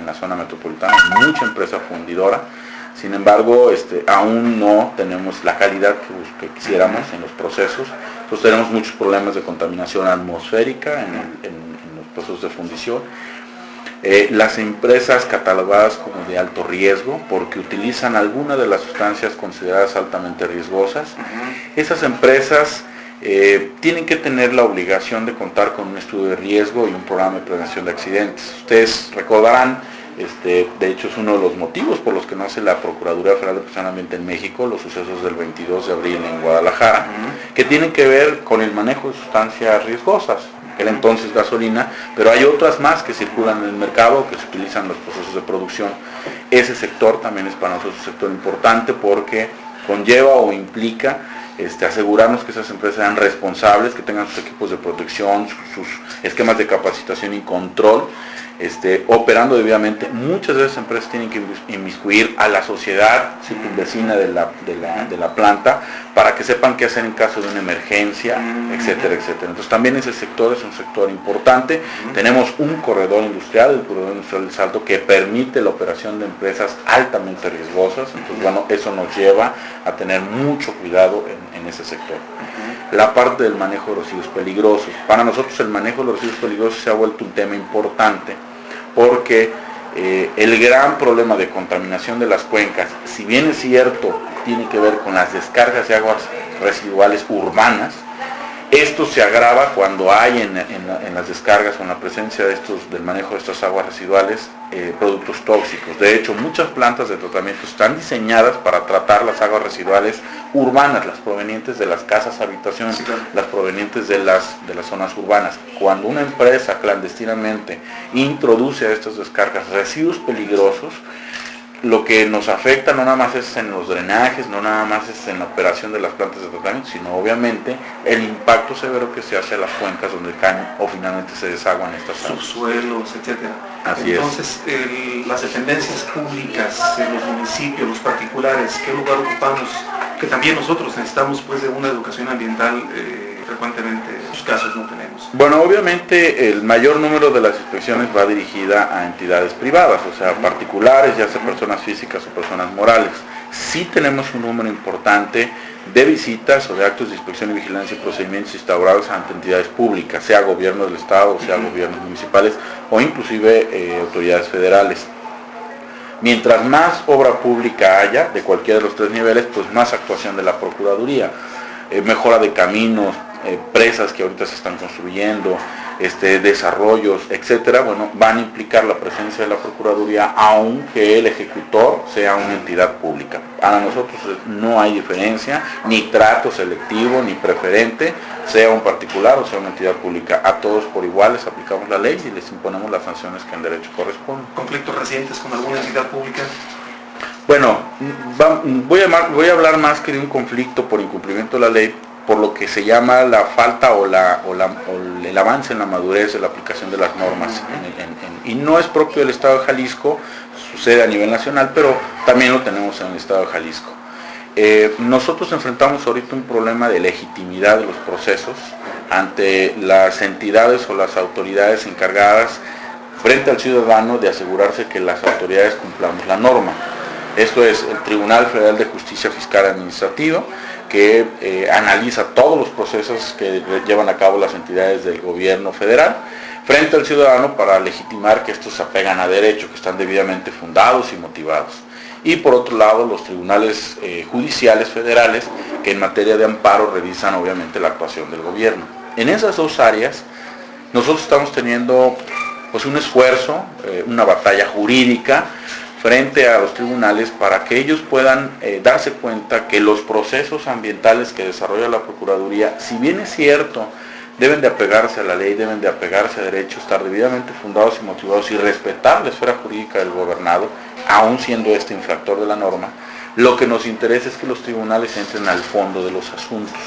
en la zona metropolitana, mucha empresa fundidora. Sin embargo, aún no tenemos la calidad que quisiéramos en los procesos. Entonces tenemos muchos problemas de contaminación atmosférica en los procesos de fundición. Las empresas catalogadas como de alto riesgo porque utilizan alguna de las sustancias consideradas altamente riesgosas. Esas empresas tienen que tener la obligación de contar con un estudio de riesgo y un programa de prevención de accidentes. Ustedes recordarán, de hecho es uno de los motivos por los que nace la Procuraduría Federal de Protección del Ambiente en México, los sucesos del 22 de abril en Guadalajara, que tienen que ver con el manejo de sustancias riesgosas, que era entonces gasolina, pero hay otras más que circulan en el mercado, que se utilizan en los procesos de producción. Ese sector también es para nosotros un sector importante porque conlleva o implica asegurarnos que esas empresas sean responsables, que tengan sus equipos de protección, sus esquemas de capacitación y control, operando debidamente. Muchas de esas empresas tienen que inmiscuir a la sociedad circunvecina de la planta para que sepan qué hacer en caso de una emergencia, etcétera, etcétera. Entonces también ese sector es un sector importante. Tenemos un corredor industrial, el corredor industrial del Salto, que permite la operación de empresas altamente riesgosas. Entonces, bueno, eso nos lleva a tener mucho cuidado en ese sector. La parte del manejo de residuos peligrosos. Para nosotros el manejo de los residuos peligrosos se ha vuelto un tema importante porque el gran problema de contaminación de las cuencas, si bien es cierto, tiene que ver con las descargas de aguas residuales urbanas, esto se agrava cuando hay en las descargas o en la presencia del manejo de estas aguas residuales productos tóxicos. De hecho, muchas plantas de tratamiento están diseñadas para tratar las aguas residuales urbanas, las provenientes de las casas habitación, sí, claro, las provenientes de las zonas urbanas. Cuando una empresa clandestinamente introduce a estas descargas residuos peligrosos, lo que nos afecta no nada más es en los drenajes, no nada más es en la operación de las plantas de tratamiento, sino obviamente el impacto severo que se hace a las cuencas donde caen o finalmente se desaguan estas aguas. Subsuelos, etcétera. Así Entonces, las dependencias públicas, los municipios, los particulares, ¿qué lugar ocupamos? Que también nosotros necesitamos pues de una educación ambiental frecuentemente en muchos casos no tenemos. Bueno, obviamente el mayor número de las inspecciones va dirigida a entidades privadas, o sea, particulares, ya sea personas físicas o personas morales. Sí tenemos un número importante de visitas o de actos de inspección y vigilancia y procedimientos instaurados ante entidades públicas, sea gobierno del Estado, sea gobiernos municipales o inclusive autoridades federales. Mientras más obra pública haya, de cualquiera de los tres niveles, pues más actuación de la Procuraduría, mejora de caminos, presas que ahorita se están construyendo, desarrollos, etcétera, bueno, van a implicar la presencia de la Procuraduría, aunque el ejecutor sea una entidad pública. Para nosotros no hay diferencia, ni trato selectivo, ni preferente, sea un particular o sea una entidad pública. A todos por igual les aplicamos la ley y les imponemos las sanciones que en derecho corresponden. ¿Conflictos recientes con alguna entidad pública? Bueno, voy a hablar más que de un conflicto por incumplimiento de la ley, por lo que se llama la falta o el avance en la madurez de la aplicación de las normas. Y no es propio del Estado de Jalisco, sucede a nivel nacional, pero también lo tenemos en el Estado de Jalisco. Nosotros enfrentamos ahorita un problema de legitimidad de los procesos ante las entidades o las autoridades encargadas frente al ciudadano de asegurarse que las autoridades cumplamos la norma. Esto es el Tribunal Federal de Justicia Fiscal Administrativa, que analiza todos los procesos que llevan a cabo las entidades del gobierno federal frente al ciudadano para legitimar que estos se apegan a derecho, que están debidamente fundados y motivados. Y por otro lado, los tribunales judiciales federales, que en materia de amparo revisan obviamente la actuación del gobierno. En esas dos áreas, nosotros estamos teniendo pues un esfuerzo, una batalla jurídica, frente a los tribunales para que ellos puedan darse cuenta que los procesos ambientales que desarrolla la Procuraduría, si bien es cierto, deben de apegarse a la ley, deben de apegarse a derecho, estar debidamente fundados y motivados y respetar la esfera jurídica del gobernado, aún siendo este infractor de la norma. Lo que nos interesa es que los tribunales entren al fondo de los asuntos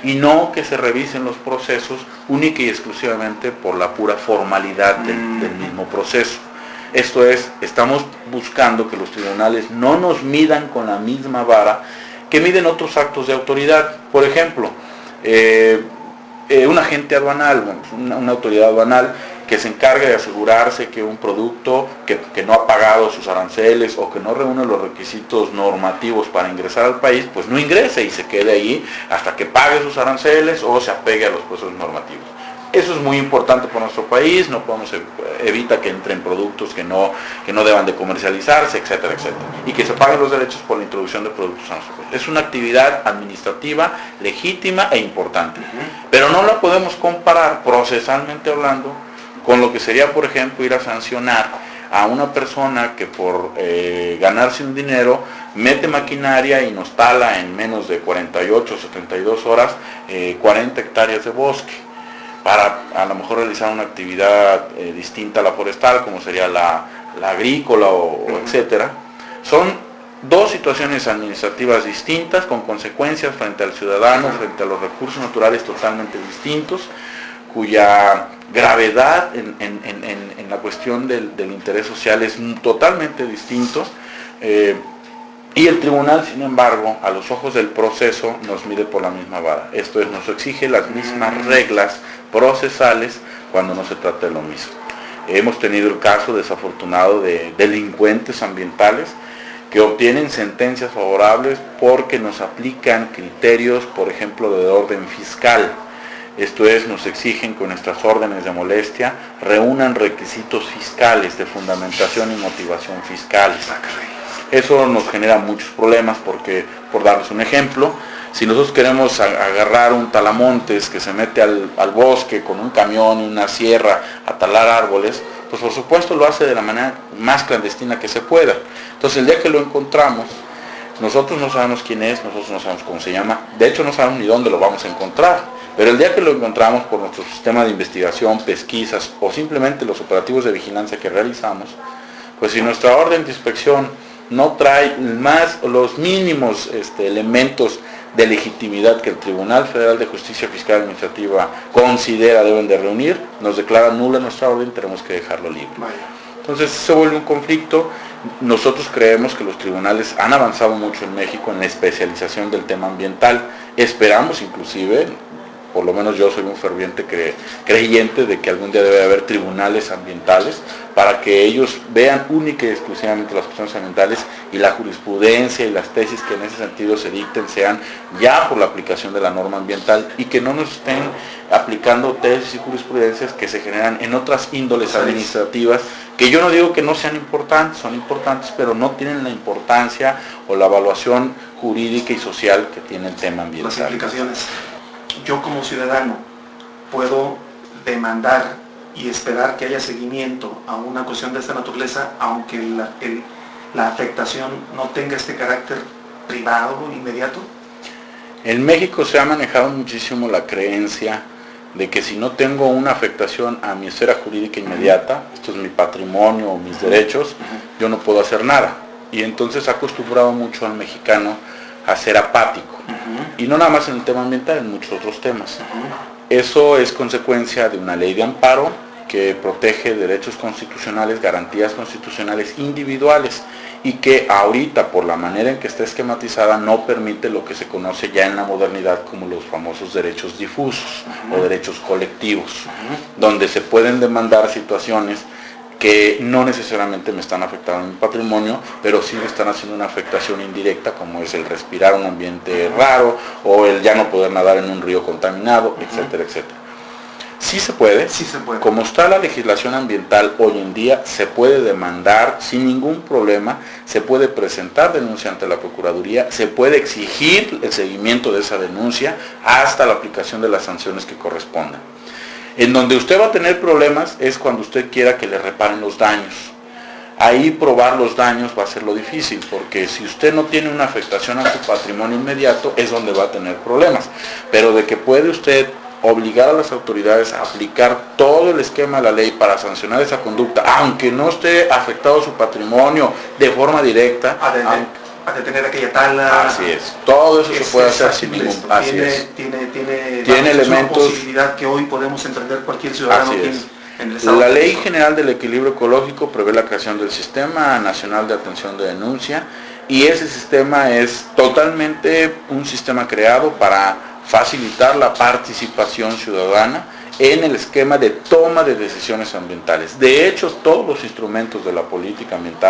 y no que se revisen los procesos única y exclusivamente por la pura formalidad del mismo proceso. Esto es, estamos buscando que los tribunales no nos midan con la misma vara que miden otros actos de autoridad. Por ejemplo, un agente aduanal, una autoridad aduanal que se encargue de asegurarse que un producto que no ha pagado sus aranceles o que no reúne los requisitos normativos para ingresar al país, pues no ingrese y se quede ahí hasta que pague sus aranceles o se apegue a los procesos normativos. Eso es muy importante para nuestro país, no podemos evita que entren productos que no deban de comercializarse, etcétera, etcétera. Y que se paguen los derechos por la introducción de productos a nuestro país. Es una actividad administrativa legítima e importante, pero no la podemos comparar procesalmente hablando con lo que sería, por ejemplo, ir a sancionar a una persona que por ganarse un dinero mete maquinaria y nos tala en menos de 48 o 72 horas 40 hectáreas de bosque para a lo mejor realizar una actividad distinta a la forestal, como sería la agrícola o etcétera. Son dos situaciones administrativas distintas, con consecuencias frente al ciudadano, frente a los recursos naturales totalmente distintos, cuya gravedad en la cuestión del interés social es totalmente distinto. Y el tribunal, sin embargo, a los ojos del proceso, nos mide por la misma vara. Esto es, nos exige las mismas reglas procesales cuando no se trata de lo mismo. Hemos tenido el caso desafortunado de delincuentes ambientales que obtienen sentencias favorables porque nos aplican criterios, por ejemplo, de orden fiscal. Esto es, nos exigen que nuestras órdenes de molestia reúnan requisitos fiscales de fundamentación y motivación fiscales. Eso nos genera muchos problemas porque, por darles un ejemplo, si nosotros queremos agarrar un talamontes que se mete al bosque con un camión y una sierra a talar árboles, pues por supuesto lo hace de la manera más clandestina que se pueda. Entonces el día que lo encontramos, nosotros no sabemos quién es, nosotros no sabemos cómo se llama, de hecho no sabemos ni dónde lo vamos a encontrar, pero el día que lo encontramos por nuestro sistema de investigación, pesquisas o simplemente los operativos de vigilancia que realizamos, pues si nuestra orden de inspección no trae más los mínimos elementos de legitimidad que el Tribunal Federal de Justicia Fiscal y Administrativa considera deben de reunir, nos declara nula nuestra orden y tenemos que dejarlo libre. Entonces se vuelve un conflicto. Nosotros creemos que los tribunales han avanzado mucho en México en la especialización del tema ambiental. Esperamos inclusive, por lo menos yo soy un ferviente creyente de que algún día debe haber tribunales ambientales para que ellos vean única y exclusivamente las cuestiones ambientales y la jurisprudencia y las tesis que en ese sentido se dicten sean ya por la aplicación de la norma ambiental y que no nos estén aplicando tesis y jurisprudencias que se generan en otras índoles administrativas que yo no digo que no sean importantes, son importantes, pero no tienen la importancia o la evaluación jurídica y social que tiene el tema ambiental. Las implicaciones. Yo como ciudadano puedo demandar y esperar que haya seguimiento a una cuestión de esta naturaleza, aunque la afectación no tenga este carácter privado inmediato. En México se ha manejado muchísimo la creencia de que si no tengo una afectación a mi esfera jurídica inmediata, esto es mi patrimonio o mis derechos, yo no puedo hacer nada. Y entonces ha acostumbrado mucho al mexicano a ser apático. Y no nada más en el tema ambiental, en muchos otros temas. Eso es consecuencia de una ley de amparo que protege derechos constitucionales, garantías constitucionales individuales y que ahorita, por la manera en que está esquematizada, no permite lo que se conoce ya en la modernidad como los famosos derechos difusos o derechos colectivos, donde se pueden demandar situaciones que no necesariamente me están afectando en mi patrimonio, pero sí me están haciendo una afectación indirecta, como es el respirar un ambiente raro, o el ya no poder nadar en un río contaminado, etcétera, etcétera. Sí se puede, como está la legislación ambiental hoy en día, se puede demandar sin ningún problema, se puede presentar denuncia ante la Procuraduría, se puede exigir el seguimiento de esa denuncia hasta la aplicación de las sanciones que correspondan. En donde usted va a tener problemas es cuando usted quiera que le reparen los daños. Ahí probar los daños va a ser lo difícil, porque si usted no tiene una afectación a su patrimonio inmediato, es donde va a tener problemas. Pero de que puede usted obligar a las autoridades a aplicar todo el esquema de la ley para sancionar esa conducta, aunque no esté afectado su patrimonio de forma directa, a detener aquella tala. Así es, todo eso se puede hacer sin ningún... Así es. Tiene elementos... una posibilidad que hoy podemos emprender cualquier ciudadano en el Estado. La Ley General del Equilibrio Ecológico prevé la creación del Sistema Nacional de Atención de Denuncia y ese sistema es totalmente un sistema creado para facilitar la participación ciudadana en el esquema de toma de decisiones ambientales. De hecho, todos los instrumentos de la política ambiental